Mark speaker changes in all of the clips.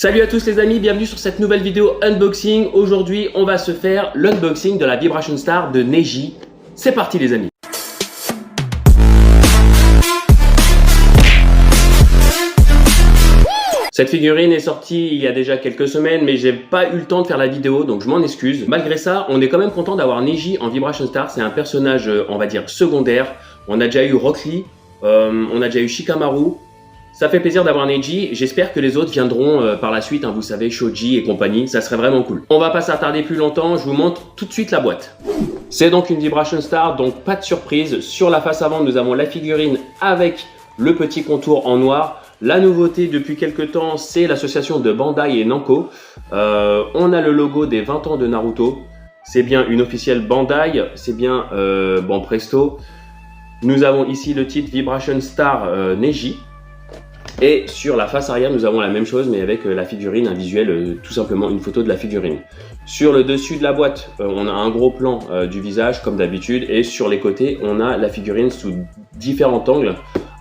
Speaker 1: Salut à tous les amis, bienvenue sur cette nouvelle vidéo unboxing. Aujourd'hui, on va se faire l'unboxing de la Vibration Star de Neji. C'est parti les amis. Cette figurine est sortie il y a déjà quelques semaines, mais j'ai pas eu le temps de faire la vidéo, donc je m'en excuse. Malgré ça, on est quand même content d'avoir Neji en Vibration Star. C'est un personnage, on va dire, secondaire. On a déjà eu Rock Lee, on a déjà eu Shikamaru. Ça fait plaisir d'avoir Neji, j'espère que les autres viendront par la suite, hein, vous savez, Shoji et compagnie, ça serait vraiment cool. On va pas s'attarder plus longtemps, je vous montre tout de suite la boîte. C'est donc une Vibration Star, donc pas de surprise. Sur la face avant, nous avons la figurine avec le petit contour en noir. La nouveauté depuis quelques temps, c'est l'association de Bandai et Namco. On a le logo des 20 ans de Naruto. C'est bien une officielle Bandai, c'est bien bon presto. Nous avons ici le titre Vibration Star Neji. Et sur la face arrière, nous avons la même chose, mais avec la figurine, un visuel, tout simplement une photo de la figurine. Sur le dessus de la boîte, on a un gros plan du visage, comme d'habitude, et sur les côtés, on a la figurine sous différents angles.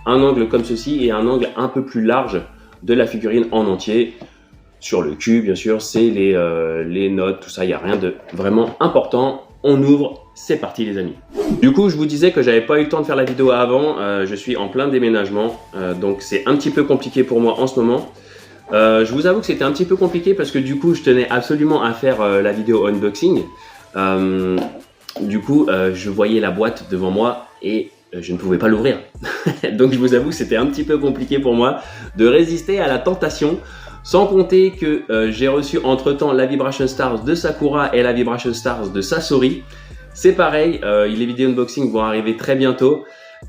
Speaker 1: Un angle comme ceci et un angle un peu plus large de la figurine en entier. Sur le cul, bien sûr, c'est les notes, tout ça, il n'y a rien de vraiment important. On ouvre, c'est parti les amis. Du coup, je vous disais que j'avais pas eu le temps de faire la vidéo avant, je suis en plein déménagement, donc c'est un petit peu compliqué pour moi en ce moment. Je vous avoue que c'était un petit peu compliqué parce que du coup, je tenais absolument à faire la vidéo unboxing. Du coup, je voyais la boîte devant moi et je ne pouvais pas l'ouvrir. Donc je vous avoue que c'était un petit peu compliqué pour moi de résister à la tentation. Sans compter que j'ai reçu entre temps la Vibration Stars de Sakura et la Vibration Stars de Sasori. C'est pareil, les vidéos unboxing vont arriver très bientôt.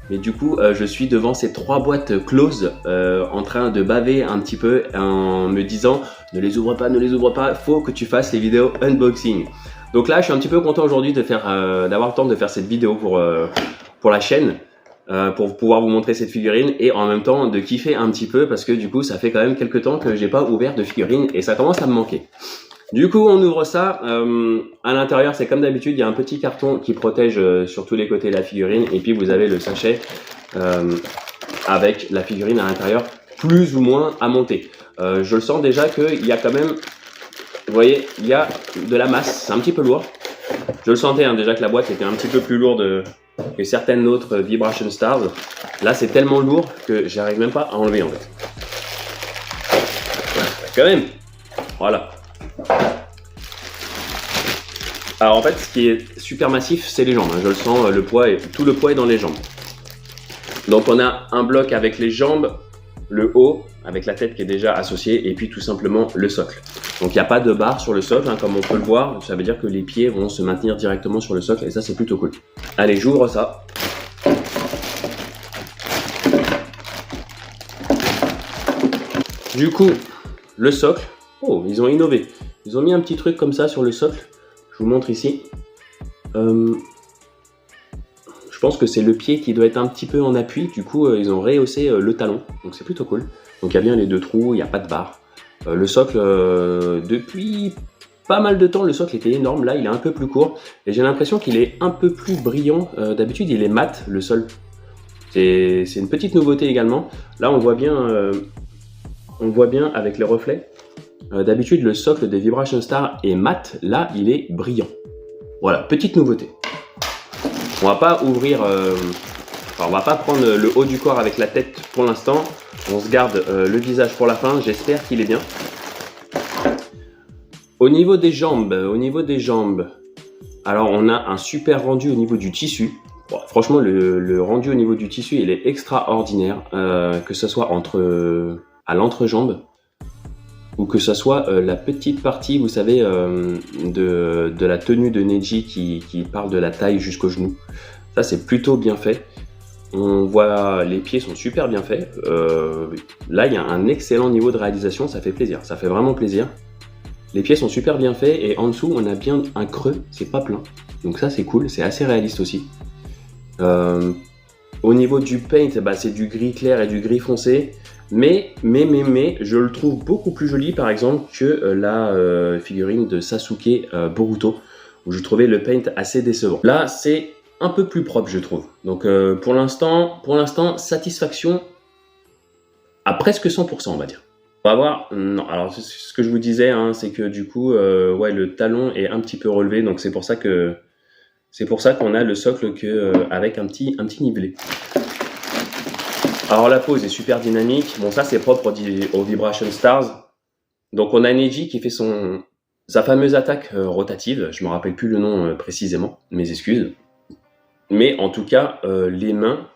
Speaker 1: Mais du coup, je suis devant ces trois boîtes closes en train de baver un petit peu en me disant ne les ouvre pas, ne les ouvre pas, faut que tu fasses les vidéos unboxing. Donc là, je suis un petit peu content aujourd'hui de d'avoir le temps de faire cette vidéo pour la chaîne. Pour pouvoir vous montrer cette figurine et en même temps de kiffer un petit peu parce que du coup ça fait quand même quelques temps que j'ai pas ouvert de figurine et ça commence à me manquer. Du coup on ouvre ça, à l'intérieur c'est comme d'habitude, il y a un petit carton qui protège sur tous les côtés la figurine et puis vous avez le sachet avec la figurine à l'intérieur plus ou moins à monter. Je le sens déjà qu'il y a quand même, vous voyez, il y a de la masse, c'est un petit peu lourd. Je le sentais hein, déjà que la boîte était un petit peu plus lourde que certaines autres Vibration Stars. Là c'est tellement lourd que j'arrive même pas à enlever en fait. Quand même. Voilà. Alors en fait ce qui est super massif c'est les jambes. Hein. Je le sens, tout le poids est dans les jambes. Donc on a un bloc avec les jambes, le haut avec la tête qui est déjà associée et puis tout simplement le socle. Donc il n'y a pas de barre sur le socle hein, comme on peut le voir, ça veut dire que les pieds vont se maintenir directement sur le socle et ça c'est plutôt cool. Allez, j'ouvre ça. Du coup, le socle, oh ils ont innové, ils ont mis un petit truc comme ça sur le socle, je vous montre ici. Je pense que c'est le pied qui doit être un petit peu en appui, du coup ils ont rehaussé le talon, donc c'est plutôt cool. Donc il y a bien les deux trous, il n'y a pas de barre. Le socle, depuis pas mal de temps, le socle était énorme, là il est un peu plus court et j'ai l'impression qu'il est un peu plus brillant. D'habitude il est mat le sol, c'est une petite nouveauté également. Là on voit bien avec les reflets. D'habitude le socle des Vibration Star est mat, là il est brillant. Voilà, petite nouveauté. On va pas ouvrir, on va pas prendre le haut du corps avec la tête pour l'instant. On se garde le visage pour la fin, j'espère qu'il est bien. Au niveau des jambes, alors on a un super rendu au niveau du tissu. Bon, franchement, le rendu au niveau du tissu, il est extraordinaire, que ce soit à l'entrejambe ou que ce soit la petite partie, vous savez, de la tenue de Neji qui parle de la taille jusqu'au genou. Ça, c'est plutôt bien fait. On voit les pieds sont super bien faits. Là, il y a un excellent niveau de réalisation, ça fait plaisir, ça fait vraiment plaisir. Les pieds sont super bien faits et en dessous, on a bien un creux, c'est pas plein. Donc ça, c'est cool, c'est assez réaliste aussi. Au niveau du paint, bah, c'est du gris clair et du gris foncé. Mais, je le trouve beaucoup plus joli, par exemple, que la figurine de Sasuke Boruto, où je trouvais le paint assez décevant. Là, c'est un peu plus propre je trouve, donc pour l'instant satisfaction à presque 100% on va dire. On va voir. Non, alors ce que je vous disais, hein, c'est que du coup, ouais, le talon est un petit peu relevé, donc c'est pour ça qu'on a le socle avec un petit nivelet. Alors la pose est super dynamique. Bon, ça c'est propre aux Vibration Stars. Donc on a Neji qui fait sa fameuse attaque rotative. Je me rappelle plus le nom précisément, mes excuses. Mais en tout cas, les mains,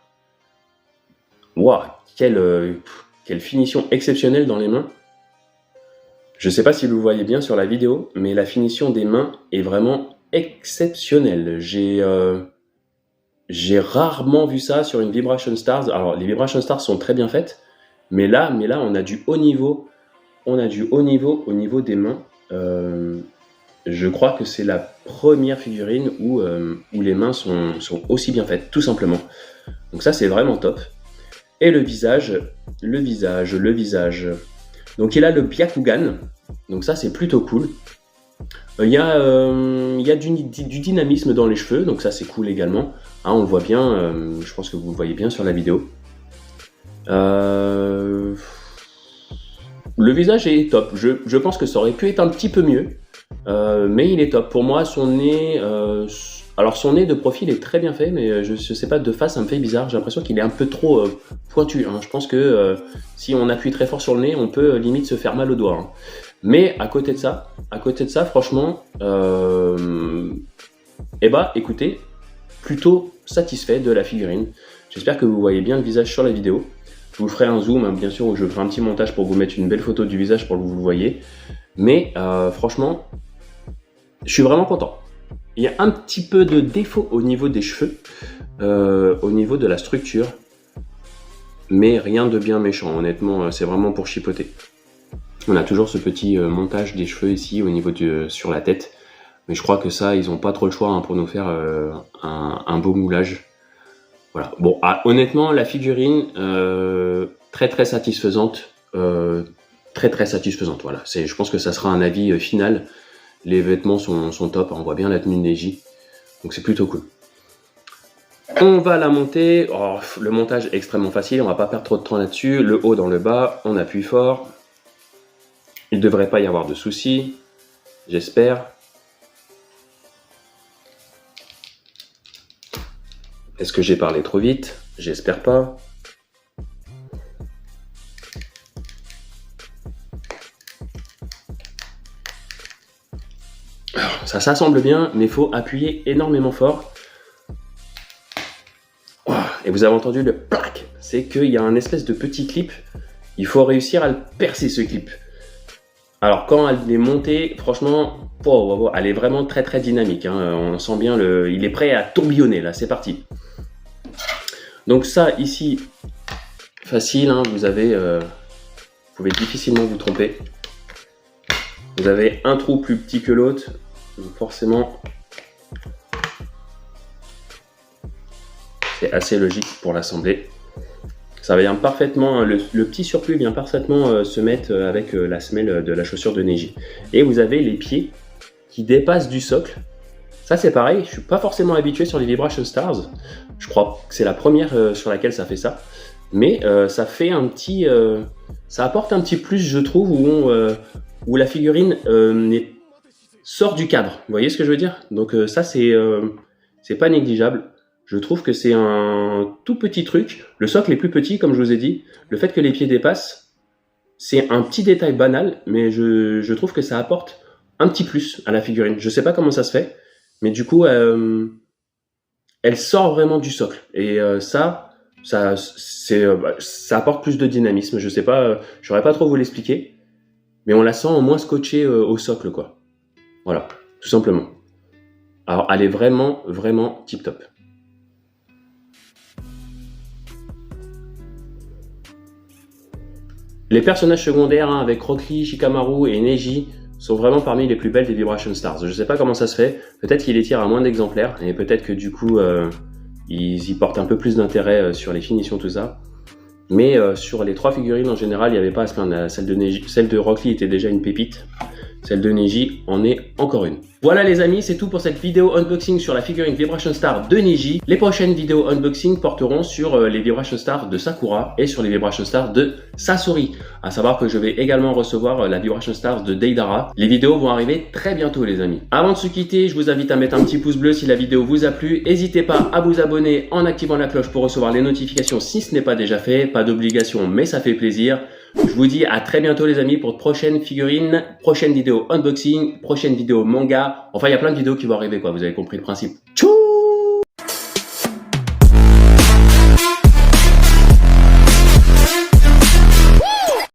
Speaker 1: waouh, quelle finition exceptionnelle dans les mains. Je sais pas si vous voyez bien sur la vidéo, mais la finition des mains est vraiment exceptionnelle. J'ai rarement vu ça sur une Vibration Stars. Alors les Vibration Stars sont très bien faites, mais là on a du haut niveau. On a du haut niveau au niveau des mains. Je crois que c'est la première figurine où les mains sont aussi bien faites, tout simplement. Donc ça c'est vraiment top. Et le visage. Donc il a le Byakugan. Donc ça c'est plutôt cool. Il y a du dynamisme dans les cheveux, donc ça c'est cool également. Hein, on le voit bien, je pense que vous le voyez bien sur la vidéo. Le visage est top. Je pense que ça aurait pu être un petit peu mieux, mais il est top. Pour moi, son nez, alors son nez de profil est très bien fait, mais je sais pas, de face ça me fait bizarre. J'ai l'impression qu'il est un peu trop pointu. Hein. Je pense que si on appuie très fort sur le nez, on peut limite se faire mal au doigt. Hein. Mais à côté de ça, franchement, écoutez, plutôt satisfait de la figurine. J'espère que vous voyez bien le visage sur la vidéo. Je vous ferai un zoom, hein, bien sûr, où je ferai un petit montage pour vous mettre une belle photo du visage pour que vous le voyez. Mais franchement, je suis vraiment content. Il y a un petit peu de défaut au niveau des cheveux, au niveau de la structure, mais rien de bien méchant. Honnêtement, c'est vraiment pour chipoter. On a toujours ce petit montage des cheveux ici au niveau sur la tête, mais je crois que ça, ils n'ont pas trop le choix hein, pour nous faire un beau moulage. Voilà. Bon, honnêtement, la figurine très très satisfaisante, très satisfaisante. Voilà. Je pense que ça sera un avis final. Les vêtements sont top. On voit bien la tenue de Neji, donc c'est plutôt cool. On va la monter. Oh, le montage est extrêmement facile. On va pas perdre trop de temps là-dessus. Le haut dans le bas. On appuie fort. Il ne devrait pas y avoir de soucis. J'espère. Est-ce que j'ai parlé trop vite? J'espère pas. Alors, ça s'assemble bien, mais il faut appuyer énormément fort. Et vous avez entendu le plac. C'est qu'il y a un espèce de petit clip. Il faut réussir à le percer, ce clip. Alors, quand elle est montée, franchement, elle est vraiment très dynamique. Hein. On sent bien, il est prêt à tourbillonner, là, c'est parti. Donc ça, ici, facile, hein, vous pouvez difficilement vous tromper. Vous avez un trou plus petit que l'autre, donc forcément, c'est assez logique pour l'assembler. Ça vient parfaitement, le petit surplus vient parfaitement se mettre avec la semelle de la chaussure de Neji. Et vous avez les pieds qui dépassent du socle. Ça c'est pareil, je suis pas forcément habitué sur les Vibration Stars. Je crois que c'est la première sur laquelle ça fait ça. Mais ça fait ça apporte un petit plus, je trouve, où la figurine sort du cadre. Vous voyez ce que je veux dire? Donc ça c'est pas négligeable. Je trouve que c'est un tout petit truc. Le socle est plus petit, comme je vous ai dit. Le fait que les pieds dépassent, c'est un petit détail banal, mais je trouve que ça apporte un petit plus à la figurine. Je sais pas comment ça se fait, mais du coup, elle sort vraiment du socle. Et ça apporte plus de dynamisme. Je sais pas, je saurais pas trop vous l'expliquer, mais on la sent au moins scotchée au socle, quoi. Voilà, tout simplement. Alors, elle est vraiment tip top. Les personnages secondaires hein, avec Rock Lee, Shikamaru et Neji sont vraiment parmi les plus belles des Vibration Stars. Je sais pas comment ça se fait, peut-être qu'ils les tirent à moins d'exemplaires, et peut-être que du coup, ils y portent un peu plus d'intérêt sur les finitions, tout ça. Mais sur les trois figurines en général, il n'y avait pas à se plaindre. Celle de Rock Lee était déjà une pépite. Celle de Neji en est encore une. Voilà les amis, c'est tout pour cette vidéo unboxing sur la figurine Vibration Star de Neji. Les prochaines vidéos unboxing porteront sur les Vibration Stars de Sakura et sur les Vibration Stars de Sasori. À savoir que je vais également recevoir la Vibration Stars de Deidara. Les vidéos vont arriver très bientôt les amis. Avant de se quitter, je vous invite à mettre un petit pouce bleu si la vidéo vous a plu. N'hésitez pas à vous abonner en activant la cloche pour recevoir les notifications si ce n'est pas déjà fait. Pas d'obligation mais ça fait plaisir. Je vous dis à très bientôt les amis pour de prochaines figurines, prochaine vidéo unboxing, prochaine vidéo manga. Enfin, il y a plein de vidéos qui vont arriver quoi, vous avez compris le principe. Tchou!